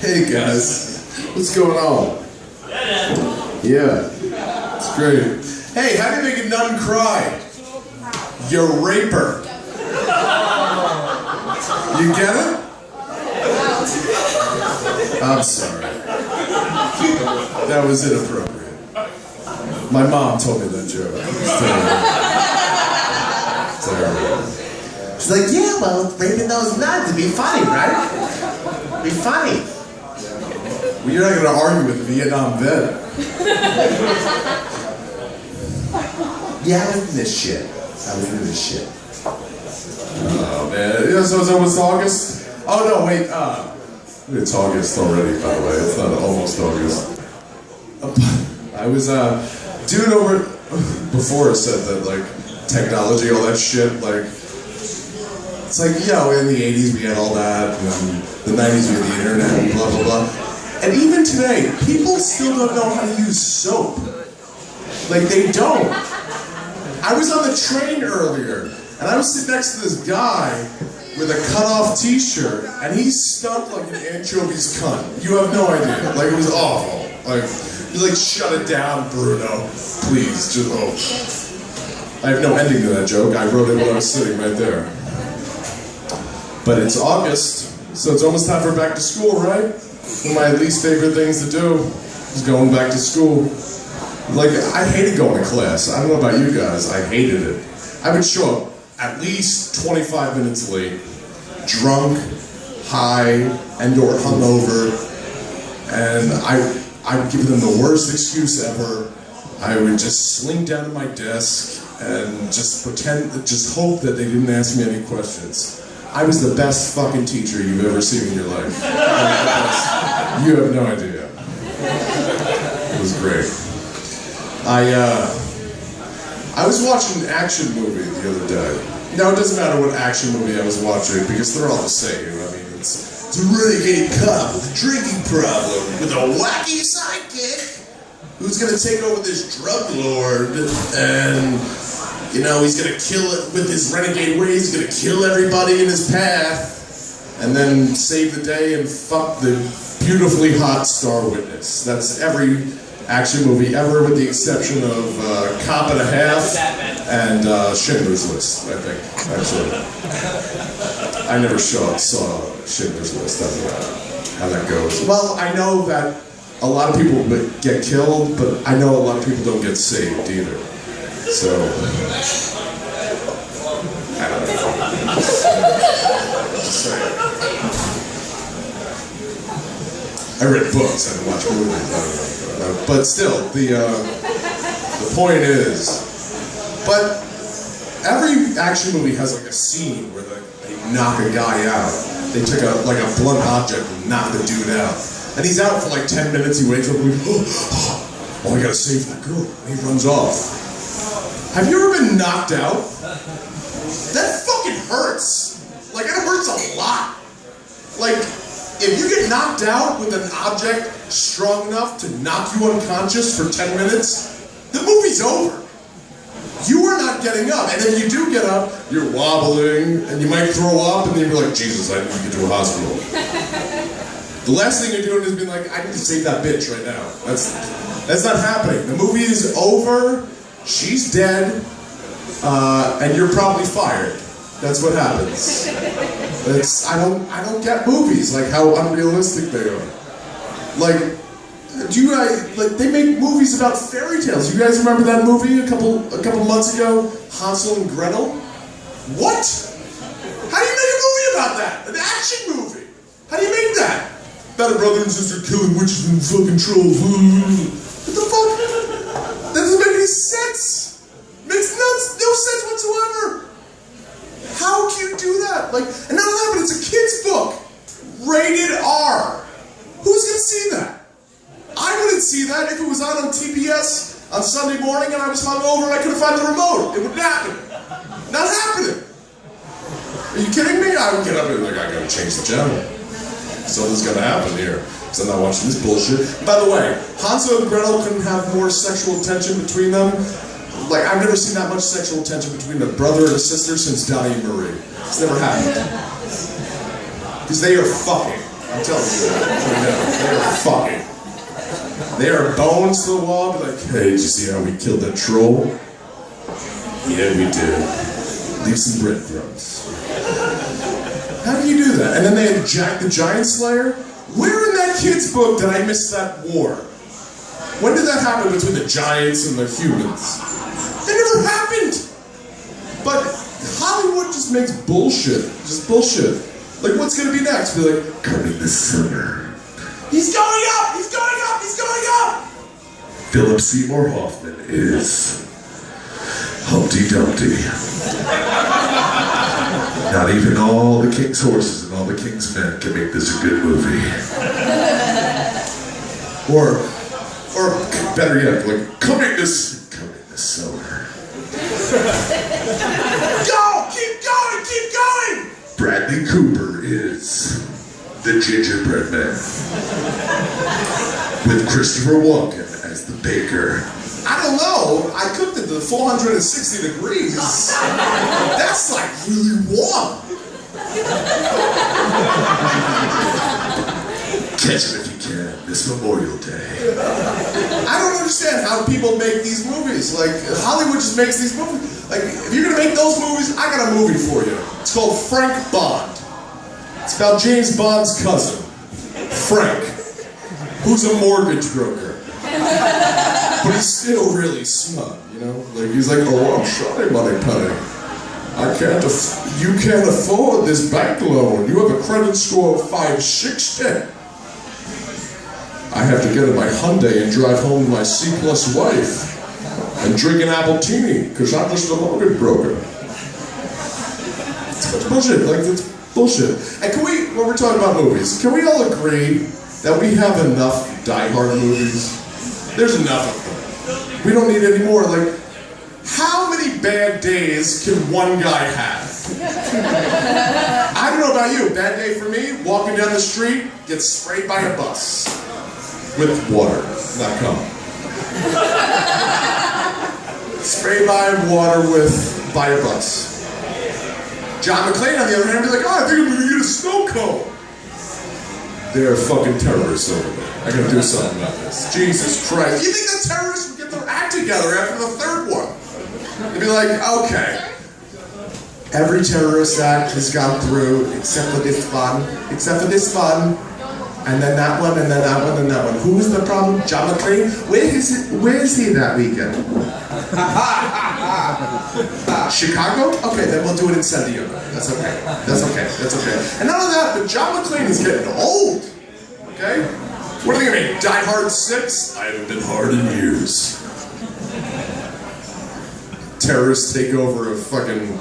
Hey guys, what's going on? Yeah, it's great. Hey, how do you make a nun cry? You rape her. You get it? I'm sorry. That was inappropriate. My mom told me that joke. It was terrible. She's like, yeah, well, raping those nuns would be funny, right? Be funny. Well, you're not going to argue with the Vietnam vet. Yeah, I was in this shit. Oh, man. Yeah, so it's almost August? Oh, no, wait. It's August already, by the way. It's not almost August. I was, dude over before said that, like, technology, all that shit, like, it's like, you know, in the 80s we had all that, and the 90s we had the internet, and blah, blah, blah. And even today, people still don't know how to use soap. Like, they don't. I was on the train earlier, and I was sitting next to this guy with a cut-off t-shirt, and he stunk like an anchovy's cunt. You have no idea. Like, it was awful. Like, he's like, shut it down, Bruno. Please, just, oh. I have no ending to that joke. I wrote it when I was sitting right there. But it's August, so it's almost time for back to school, right? One of my least favorite things to do is going back to school. Like, I hated going to class. I don't know about you guys, I hated it. I would show up at least 25 minutes late, drunk, high, and or hungover, and I would give them the worst excuse ever. I would just slink down to my desk and just just hope that they didn't ask me any questions. I was the best fucking teacher you've ever seen in your life. You have no idea. It was great. I was watching an action movie the other day. Now, it doesn't matter what action movie I was watching because they're all the same. I mean, it's a renegade cop with a drinking problem with a wacky sidekick who's gonna take over this drug lord and, you know, he's gonna kill it with his renegade ways, he's gonna kill everybody in his path and then save the day and fuck the beautifully hot star witness. That's every action movie ever, with the exception of Cop and a Half and Schindler's List, I think, actually. I never saw Schindler's List, I don't know how that goes. Well, I know that a lot of people get killed, but I know a lot of people don't get saved either. So, I don't know. Just saying. I read books, I didn't watch movies, I don't know. But still, the point is, but every action movie has like a scene where they knock a guy out. They took a blunt object and knock the dude out. And he's out for like 10 minutes, he wakes up and goes, oh, I gotta save that girl. And he runs off. Have you ever been knocked out? That fucking hurts. Like, it hurts a lot. Like, if you get knocked out with an object strong enough to knock you unconscious for 10 minutes, the movie's over. You are not getting up. And if you do get up, you're wobbling, and you might throw up, and then you're like, Jesus, I need to get to a hospital. The last thing you're doing is being like, I need to save that bitch right now. That's not happening. The movie is over, she's dead, and you're probably fired. That's what happens. I don't get movies, like how unrealistic they are. Like, do you guys, like, they make movies about fairy tales. You guys remember that movie a couple months ago? Hansel and Gretel? What? How do you make a movie about that? An action movie? How do you make that? About a brother and sister killing witches and fucking trolls. What the fuck? That doesn't make any sense. Makes no sense whatsoever. How can you do that? Like, and not only that, but it's a kid's book. Rated R. Who's gonna see that? I wouldn't see that if it was on TBS on Sunday morning and I was hungover and I couldn't find the remote. It wouldn't happen. Not happening. Are you kidding me? I would get up and be like, I gotta change the channel. Something's gonna happen here. Because I'm not watching this bullshit. By the way, Hansel and Gretel couldn't have more sexual tension between them. Like, I've never seen that much sexual tension between a brother and a sister since Donnie and Marie. It's never happened. Because they are fucking. I'm telling you that right now. They're fucking. They are bones to the wall. Be like, hey, did you see how we killed that troll? Yeah, we did. Leave some breadcrumbs. How do you do that? And then they had Jack the Giant Slayer. Where in that kid's book did I miss that war? When did that happen between the giants and the humans? It never happened! But Hollywood just makes bullshit. Just bullshit. Like, what's gonna be next? Be like, coming this summer. He's going up! He's going up! He's going up! Philip Seymour Hoffman is Humpty Dumpty. Not even all the king's horses and all the king's men can make this a good movie. Or better yet, like, coming this summer. Go! Keep going! Keep going! Bradley Cooper is the gingerbread man. With Christopher Walken as the baker. I don't know. I cooked it to 460 degrees. That's like really warm. Catch it if you can, this Memorial Day. I don't understand how people make these movies. Like, Hollywood just makes these movies. Like, if you're gonna make those movies, I got a movie for you. It's called Frank Bond. It's about James Bond's cousin, Frank, who's a mortgage broker. But he's still really smug, you know? Like, he's like, oh, I'm sorry, money penny. You can't afford this bank loan. You have a credit score of 560. I have to get in my Hyundai and drive home with my C-plus wife and drink an Appletini, because I'm just a mortgage broker. It's bullshit, like, it's bullshit. And can we, when we're talking about movies, can we all agree that we have enough Die Hard movies? There's enough of them. We don't need any more. Like, how many bad days can one guy have? I don't know about you. Bad day for me, walking down the street, get sprayed by a bus. With water, not cum. Sprayed by water by a bus. John McClane, on the other hand, be like, oh, I think I'm gonna get a snow cone. They're fucking terrorists over there. I gotta do something about this. Jesus Christ. You think the terrorists would get their act together after the third one? They'd be like, okay. Every terrorist act has gone through, except for this one, and then that one, and then that one, and that one. Who's the problem? John McClane? Where is he that weekend? Chicago? Okay, then we'll do it in San Diego. That's okay. That's okay. That's okay. And none of that, but John McClane is getting old. Okay? What are they gonna make? Die Hard 6? I haven't been hard in years. Terrorists take over a fucking...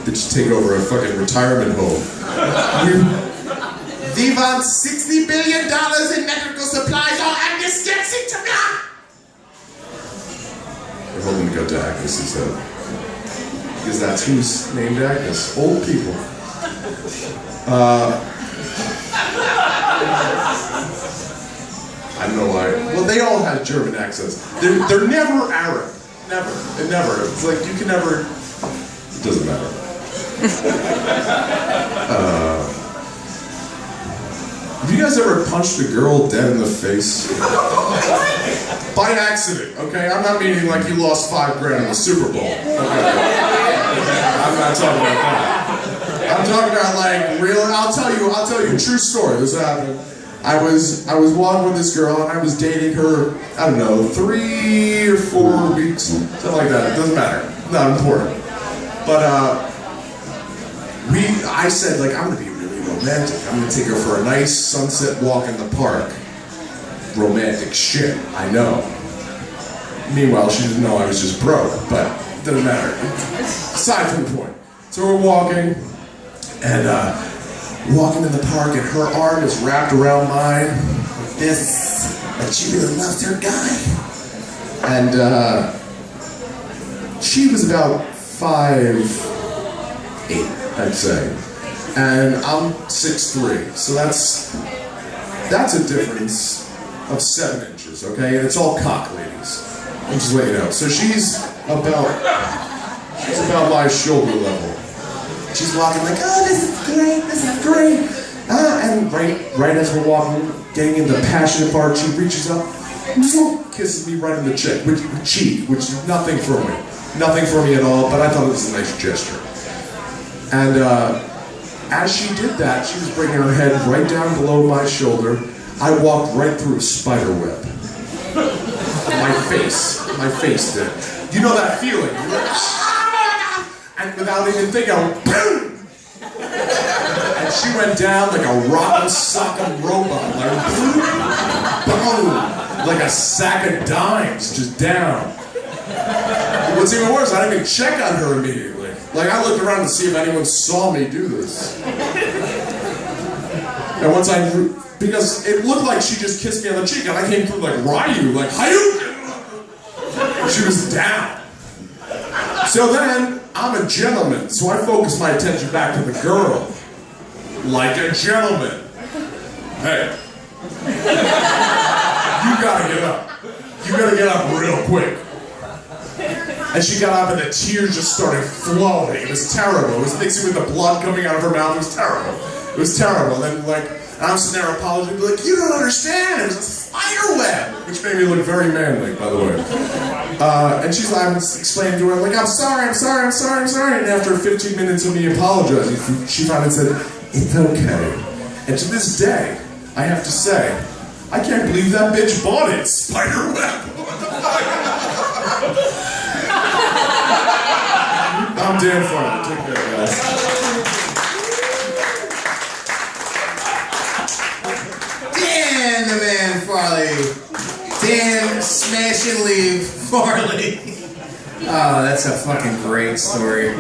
They just take over a fucking retirement home. We want $60 billion in medical supplies. Oh, I'm dyslexic to me! We're hoping to go to Agnes instead. Because that's who's named Agnes. Old people. I don't know why. Well, they all had German accents. They're never Arab. Never. Never. It's like you can never... It doesn't matter. Have you guys ever punched a girl dead in the face? By accident, okay? I'm not meaning like you lost $5 grand in the Super Bowl. Okay. I'm not talking about that. I'm talking about like real. I'll tell you a true story. This happened. I was walking with this girl and I was dating her. I don't know, 3 or 4 weeks, something like that. It doesn't matter. Not important. But I said like I'm gonna be really romantic. I'm gonna take her for a nice sunset walk in the park. Romantic shit, I know. Meanwhile, she didn't know I was just broke, but it doesn't matter. Aside from the point. So we're walking, and walking in the park, and her arm is wrapped around mine like this, and she really loves her guy. And she was about 5'8", I'd say, and I'm 6'3", so that's a difference of 7 inches, okay? And it's all cock, ladies. I'm just letting you know. So she's about my shoulder level. She's walking like, oh, this is great, this is great. And right as we're walking, getting into the passionate part, she reaches up, kisses me right in the cheek, which is nothing for me. Nothing for me at all, but I thought it was a nice gesture. And as she did that, she was bringing her head right down below my shoulder. I walked right through a spider web. My face did. You know that feeling? You're like, ah! And without even thinking, I went, boom! And she went down like a rock'em sock'em robot, like boom, like a sack of dimes, just down. What's even worse, I didn't even check on her immediately. Like, I looked around to see if anyone saw me do this. And once because it looked like she just kissed me on the cheek, and I came through like Ryu, like, Hayuken! She was down. So then, I'm a gentleman, so I focus my attention back to the girl. Like a gentleman. Hey. You gotta get up. You gotta get up real quick. And she got up and the tears just started flowing. It was terrible. It was mixing with the blood coming out of her mouth. It was terrible. It was terrible. And then, like, I'm sitting there apologizing, like, you don't understand. It was a spider web. Which made me look very manly, by the way. And I'm explaining to her, like, I'm sorry. And after 15 minutes of me apologizing, she finally said, it's okay. And to this day, I have to say, I can't believe that bitch bought it. Spider web. I'm Dan Farley. Take care, guys. Dan the Man Farley. Dan Smash and Leave Farley. Oh, that's a fucking great story.